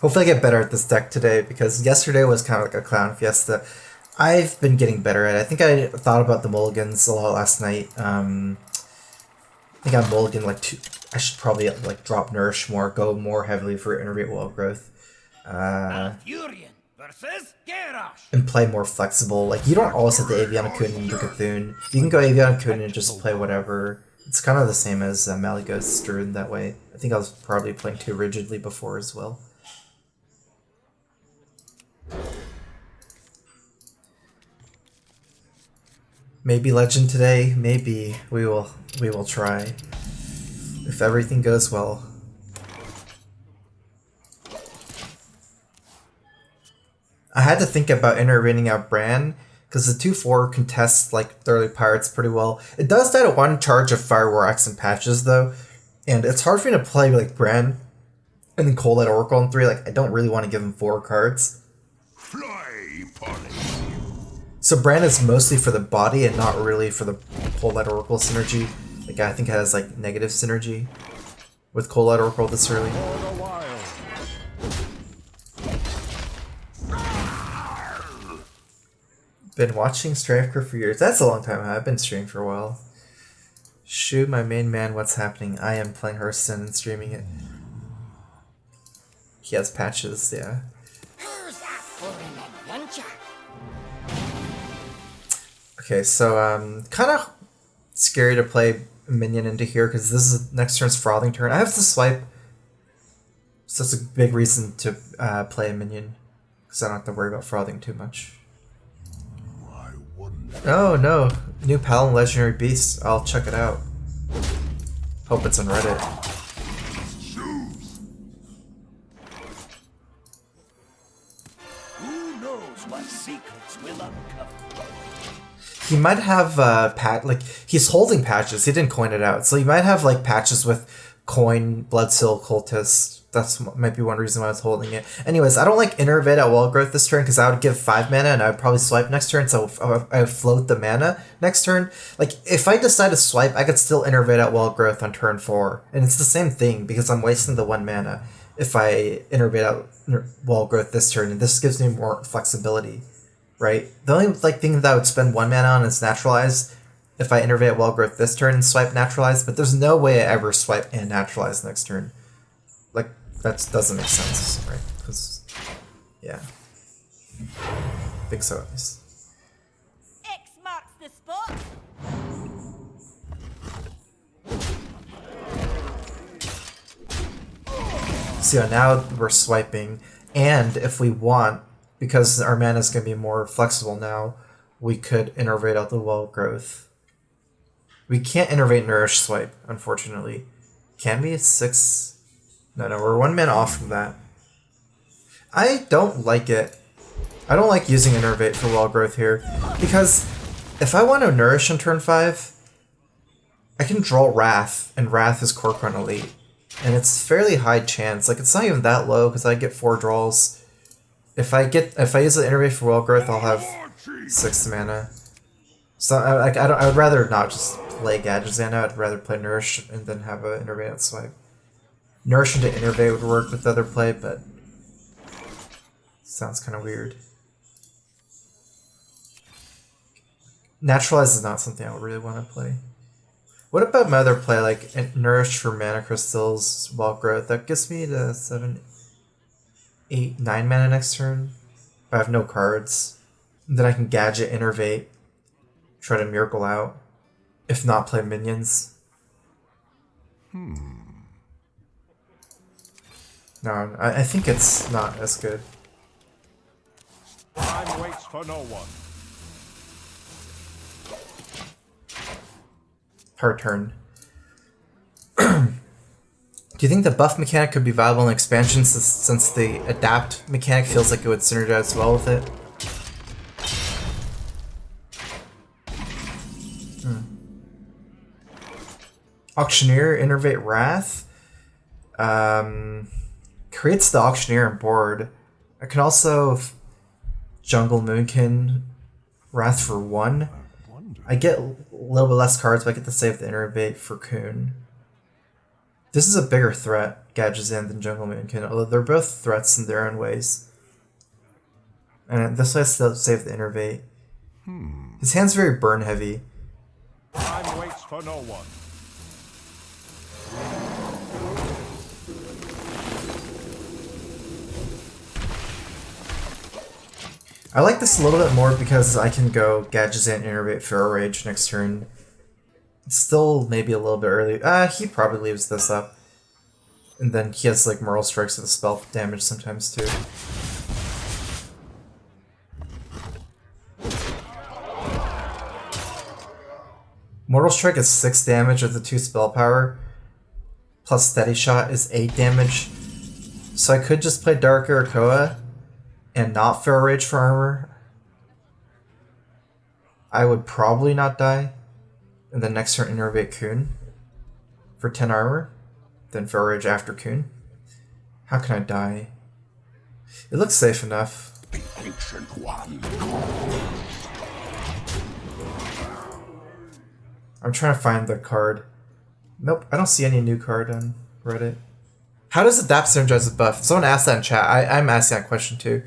Hopefully I get better at this deck today, because yesterday was kind of like a clown fiesta. I've been getting better at it. I think I thought about the mulligans a lot last night. I think I mulligan like two. I should probably like drop nourish more, go more heavily for innervate wall growth, and play more flexible. Like you don't always have the Aviana Kun and Cthulhu. You can go Aviana Kun and just play whatever. It's kind of the same as Malygos Druid that way. I think I was probably playing too rigidly before as well. Maybe Legend today. Maybe we will try if everything goes well. I had to think about intervening out Bran because the 2/4 contests like early pirates pretty well. It does die to one charge of Fire War Axe and patches though, and it's hard for me to play like Bran and then Cold Light Oracle on 3. Like I don't really want to give him 4 cards. So Bran is mostly for the body and not really for the Cold Light Oracle synergy. Like I think it has like negative synergy with Cold Light Oracle this early. Been watching StrifeCro for years. That's a long time. I've been streaming for a while. Shoot my main man, what's happening? I am playing Hearthstone and streaming it. He has patches, yeah. Okay, so kind of scary to play a minion into here because this is next turn's Frothing turn. I have to swipe, so that's a big reason to play a minion because I don't have to worry about Frothing too much. Oh no, new Paladin Legendary Beast. I'll check it out. Hope it's on Reddit. Who knows what secrets will uncover? He might have like he's holding patches. He didn't coin it out, so he might have like patches with coin, Bloodseal, Cultist. That's might be one reason why I was holding it. Anyways, I don't like Innervate at Wall Growth this turn because I would give 5 mana and I would probably swipe next turn, so I would float the mana next turn. Like, if I decide to swipe, I could still Innervate at Wall Growth on turn 4. And it's the same thing because I'm wasting the 1 mana if I Innervate out Wall Growth this turn, and this gives me more flexibility, right? The only like thing that I would spend 1 mana on is Naturalize if I Innervate at Wall Growth this turn and swipe Naturalize, but there's no way I ever swipe and Naturalize next turn. Like, that doesn't make sense, right? Because, yeah. I think so, at least. X marks the spot. So yeah, now we're swiping, and if we want, because our mana is going to be more flexible now, we could Innervate out the Wall Growth. We can't Innervate Nourish Swipe, unfortunately. Can we? 6... No, we're 1 mana off from that. I don't like it. I don't like using Innervate for Wall Growth here, because if I want to Nourish on turn 5, I can draw Wrath, and Wrath is Corcoran Elite. And it's fairly high chance. Like, it's not even that low, because I get 4 draws. If I use the Innervate for Wall Growth, I'll have 6 mana. So I would rather not just play Gadgetzan. I'd rather play Nourish and then have an Innervate out swipe. Nourish into Innervate would work with the other play, but sounds kind of weird. Naturalize is not something I would really want to play. What about my other play, like Nourish for Mana Crystals, Wall Growth? That gets me to 7, 8, 9 mana next turn. If I have no cards. And then I can Gadget, Innervate, try to Miracle out. If not, play minions. No, I think it's not as good. Time waits for no one. Per turn. Do you think the buff mechanic could be viable in expansion since the adapt mechanic feels like it would synergize well with it? Auctioneer, Innervate Wrath. Creates the Auctioneer on board. I can also Jungle Moonkin Wrath for 1. I get a little bit less cards, but I get to save the Innervate for Coon. This is a bigger threat, Gadgetzan, than Jungle Moonkin, although they're both threats in their own ways. And this way I still save the Innervate. His hand's very burn heavy. Time waits for no one. I like this a little bit more because I can go Gadgetzan, Innervate, Feral Rage next turn. It's still maybe a little bit early. He probably leaves this up. And then he has like Moral Strikes with the spell damage sometimes too. Mortal Strike is 6 damage with the 2 spell power, plus Steady Shot is 8 damage. So I could just play Dark Irakoa and not Feral Rage for armor. I would probably not die. And then next turn Innervate Kun for 10 armor. Then Feral Rage after Kun. How can I die? It looks safe enough. The ancient one. I'm trying to find the card. Nope, I don't see any new card on Reddit. How does Adapt Synergize with buff? Someone asked that in chat. I'm asking that question too.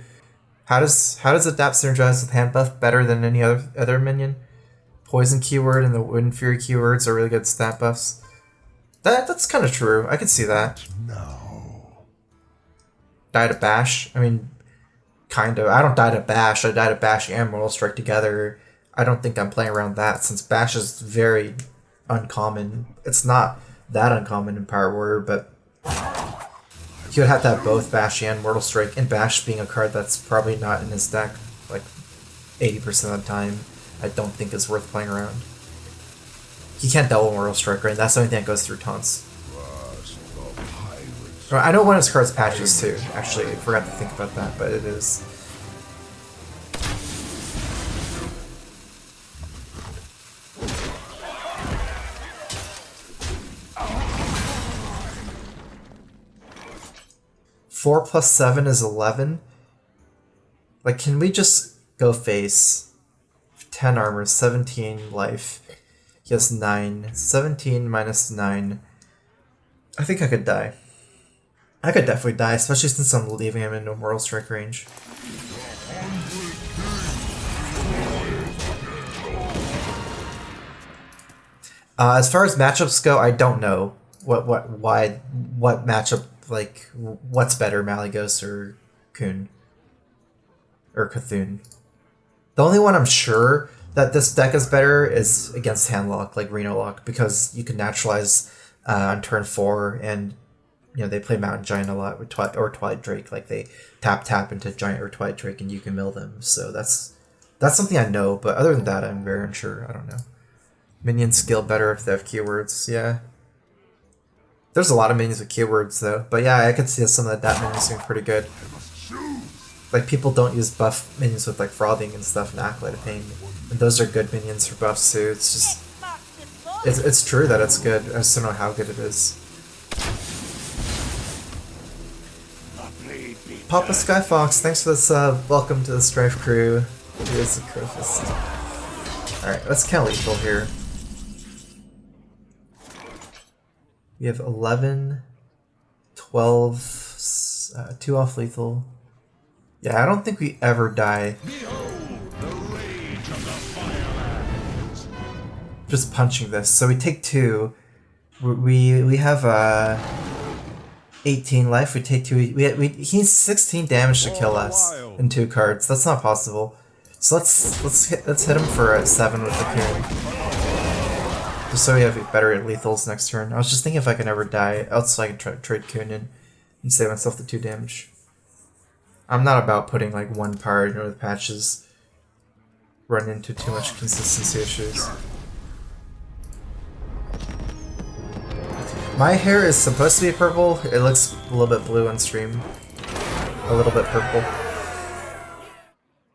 How does Adapt Synergize with hand buff better than any other minion? Poison keyword and the Wind Fury keywords are really good stat buffs. That's kind of true. I could see that. No. Die to Bash. I mean, kind of. I don't die to Bash. I die to Bash and Mortal Strike together. I don't think I'm playing around that since Bash is very uncommon. It's not that uncommon in Power Warrior, but he would have to have both Bash and Mortal Strike, and Bash being a card that's probably not in his deck like 80% of the time, I don't think is worth playing around. He can't double Mortal Strike, right? That's the only thing that goes through taunts. I know one of his cards patches too, actually. I forgot to think about that, but it is. Four plus 7 is 11. Like, can we just go face? 10 armor, 17 life. He has 9. 17 minus 9. I think I could die. I could definitely die, especially since I'm leaving him in no Mortal Strike range. As far as matchups go, I don't know what matchup, like, what's better, Malygos or Kun or Cthulhu. The only one I'm sure that this deck is better is against Handlock, like Reno Lock, because you can naturalize on turn 4, and you know they play Mountain Giant a lot with Twilight Drake. Like they tap into Giant or Twilight Drake, and you can mill them. So that's something I know. But other than that, I'm very unsure. I don't know. Minions scale better if they have keywords. Yeah. There's a lot of minions with keywords though. But yeah, I could see some of that minions being pretty good. Like people don't use buff minions with like Frothing and stuff and Acolyte of Pain. And those are good minions for buffs too. It's just it's true that it's good. I just don't know how good it is. Papa Skyfox, thanks for the sub. Welcome to the Strife crew. Here's the Crowfist. Alright, let's count lethal here. We have 11, 12, 2 off lethal. Yeah, I don't think we ever die. Just punching this. So we take 2. We have 18 life. We take 2. He's 16 damage to kill us in 2 cards. That's not possible. So let's hit him for a 7 with the Kun. Just so we have better lethals next turn. I was just thinking if I can ever die, else I can trade Kun in and save myself the 2 damage. I'm not about putting like 1 power into the patches. Run into too much consistency issues. My hair is supposed to be purple. It looks a little bit blue on stream. A little bit purple.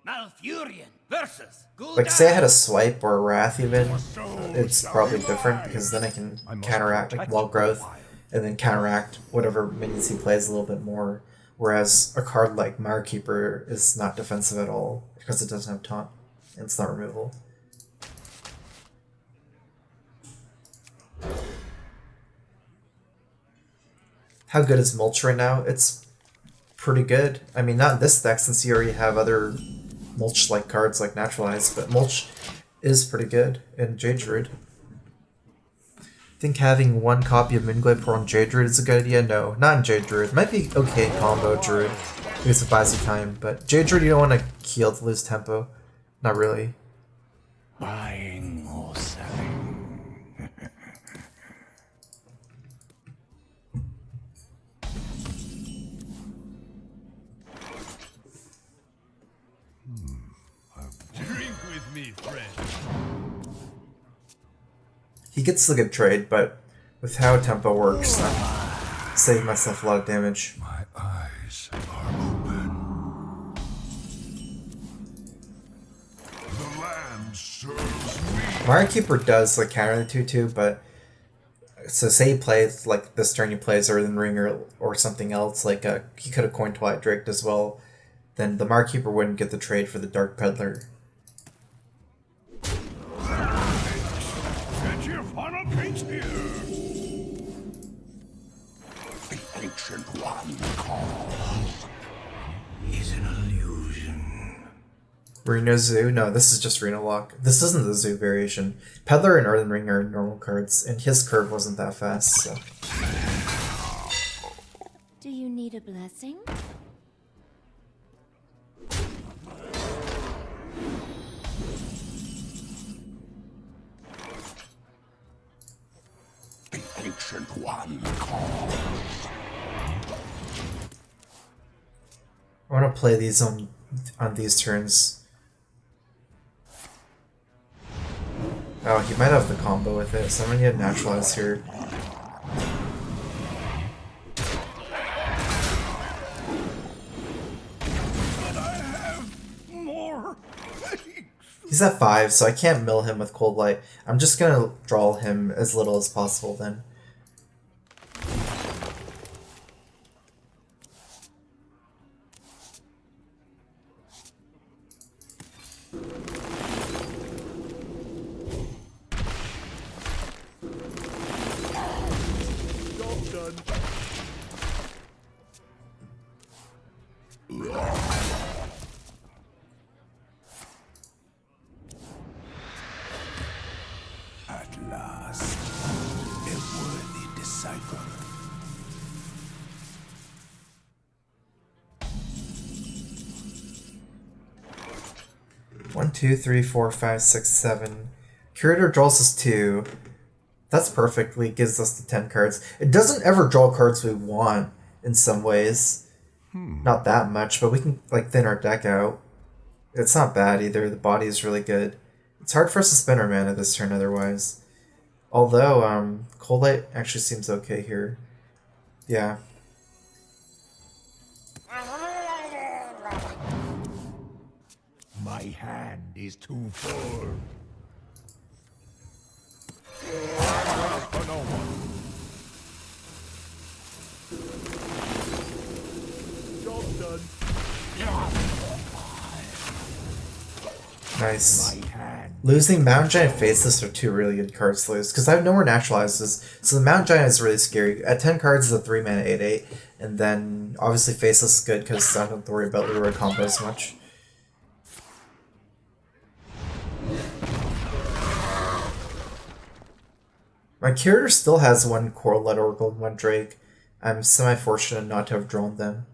Malfurion versus Like say I had a swipe or a wrath even, it's probably different because then I can counteract like wall growth and then counteract whatever minions he plays a little bit more. Whereas a card like Mirekeeper is not defensive at all because it doesn't have taunt and it's not removal. How good is Mulch right now? It's pretty good. I mean, not in this deck since you already have other Mulch-like cards like Naturalize, but Mulch is pretty good in Jade Druid. I think having one copy of Moonglade Pearl on Jade Druid is a good idea. No, not in Jade Druid. Might be okay in combo Druid because it buys you time, but Jade Druid you don't want to heal to lose tempo. Not really. Buying or selling. Drink with me, friend. He gets a good trade, but with how tempo works, I'm saving myself a lot of damage. My eyes are open. The land serves me. Mario Keeper does like counter the 2/2, but so say he plays like this turn he plays Earthen Ring or something else, like he could have coined Twilight Drake as well, then the Mario Keeper wouldn't get the trade for the Dark Peddler. Get your funnel cakes here. The ancient one calls. Is an illusion. Reno Zoo? No, this is just Reno Lock. This isn't the Zoo variation. Peddler and Earthen Ring are normal cards, and his curve wasn't that fast, so. Do you need a blessing? The ancient one calls. I want to play these on these turns. Oh, he might have the combo with it, so I'm gonna need a Naturalize here. But I have more cakes. He's at 5, so I can't mill him with Cold Light. I'm just gonna draw him as little as possible then. At last, a worthy disciple. One, two, three, four, five, six, 7. Curator draws us 2. That's perfectly gives us the 10 cards. It doesn't ever draw cards we want in some ways. Not that much, but we can like thin our deck out. It's not bad either. The body is really good. It's hard for us to spend our mana this turn otherwise. Although, Cold Light actually seems okay here. Yeah. My hand is too full. For no one. Job done. Nice. My hand. Losing Mountain Giant Faceless are 2 really good cards to lose, because I have no more Naturalizes, so the Mountain Giant is really scary. At 10 cards is a 3 mana 8/8, and then obviously Faceless is good because I don't have to worry about Lure combo as much. My curator still has 1 Coral Oracle and 1 Drake. I'm semi-fortunate not to have drawn them.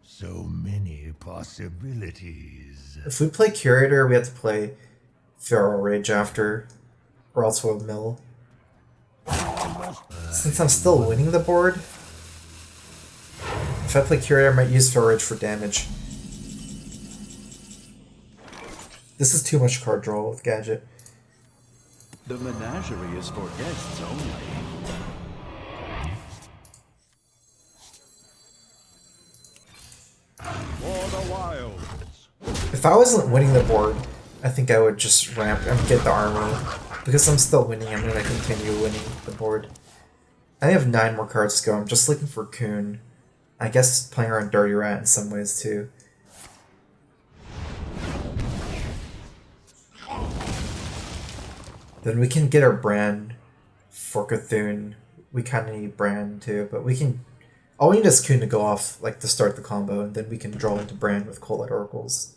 So many possibilities. If we play Curator, we have to play Feral Rage after, or else we'll mill. Since I'm still winning the board, if I play Curator, I might use Feral Rage for damage. This is too much card draw with Gadget. The menagerie is for guests only. For the wilds. If I wasn't winning the board, I think I would just ramp and get the armor. Because I'm still winning, I'm going to continue winning the board. I have 9 more cards to go. I'm just looking for Coon. I guess playing around Dirty Rat in some ways too. Then we can get our brand for Cthulhu. We kind of need brand too, but we can All we need is Kung to go off, like, to start the combo, and then we can draw into Brand with Cold Light Oracles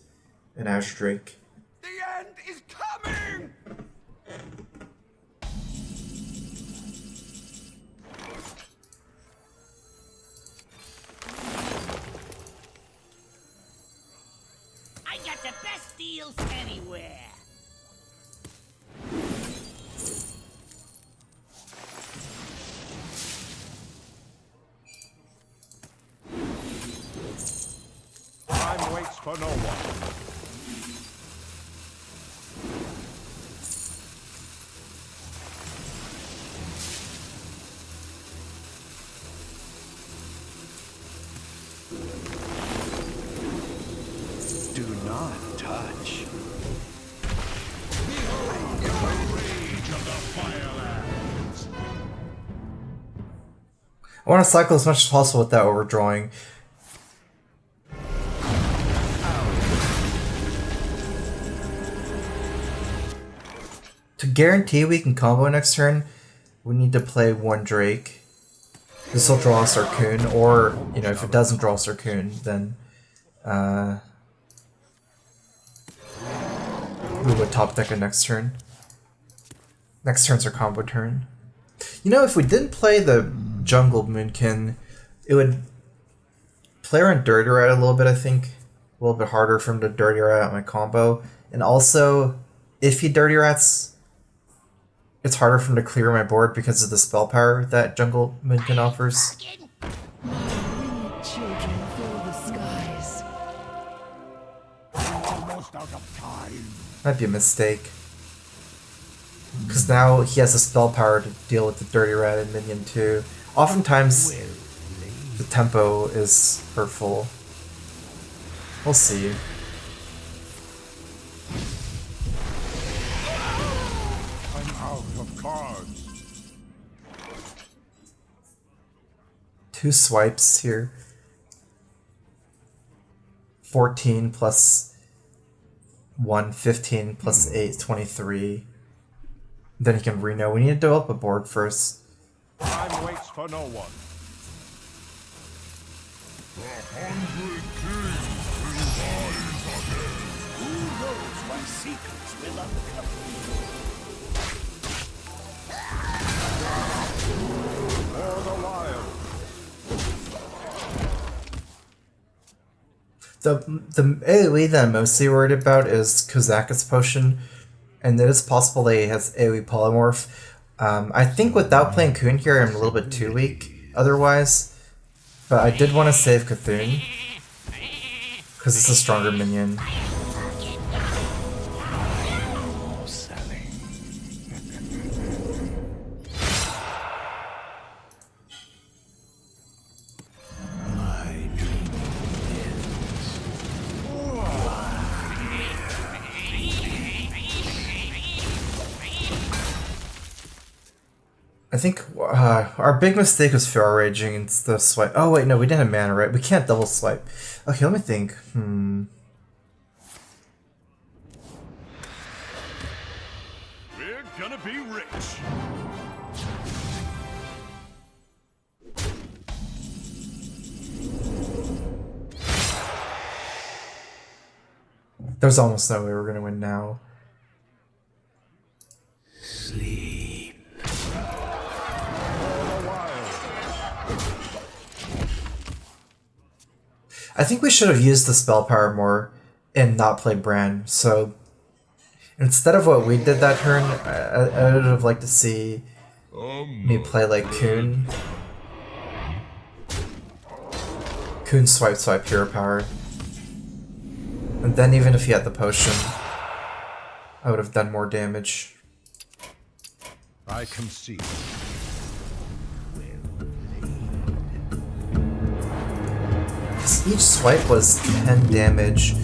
and Azure Drake. The end is coming! I got the best deals anywhere. Time waits for no one. Do not touch. I want to cycle as much as possible without overdrawing. To guarantee we can combo next turn, we need to play one Drake. This will draw us our Coon, or, you know, if it doesn't draw us our Coon, then we would top deck it next turn. Next turn's our combo turn. You know, if we didn't play the Jungle Moonkin, it would play around Dirty Rat a little bit, I think. A little bit harder for him to Dirty Rat out my combo. And also, if he Dirty Rats, it's harder for him to clear my board because of the spell power that Jungle Moonkin offers. Winged children fill the skies. Almost out of time. Might be a mistake. Because now he has the spell power to deal with the Dirty Rat and Minion too. Oftentimes, the tempo is hurtful. We'll see. I'm out of cards. 2 swipes here. 14 plus 1, 15 plus 8, 23. Then he can Reno. We need to develop a board first. Time waits for no one. The hungry king is rise again. Who knows what secrets will uncover? For the wild. The AoE that I'm mostly worried about is Kozakis Potion, and it is possible that he has AoE Polymorph. I think without playing Coon here, I'm a little bit too weak otherwise, but I did want to save Cthulhu, because it's a stronger minion. I think our big mistake was Feral Raging and the swipe. Oh wait, no, we didn't have mana, right? We can't double swipe. Okay, let me think. We're gonna be rich. There's almost no way we're gonna win now. Sleep. I think we should have used the spell power more and not played Bran. So instead of what we did that turn, I would have liked to see me play like Coon. Coon swipe hero power. And then even if he had the potion, I would have done more damage. I concede. Each swipe was 10 damage.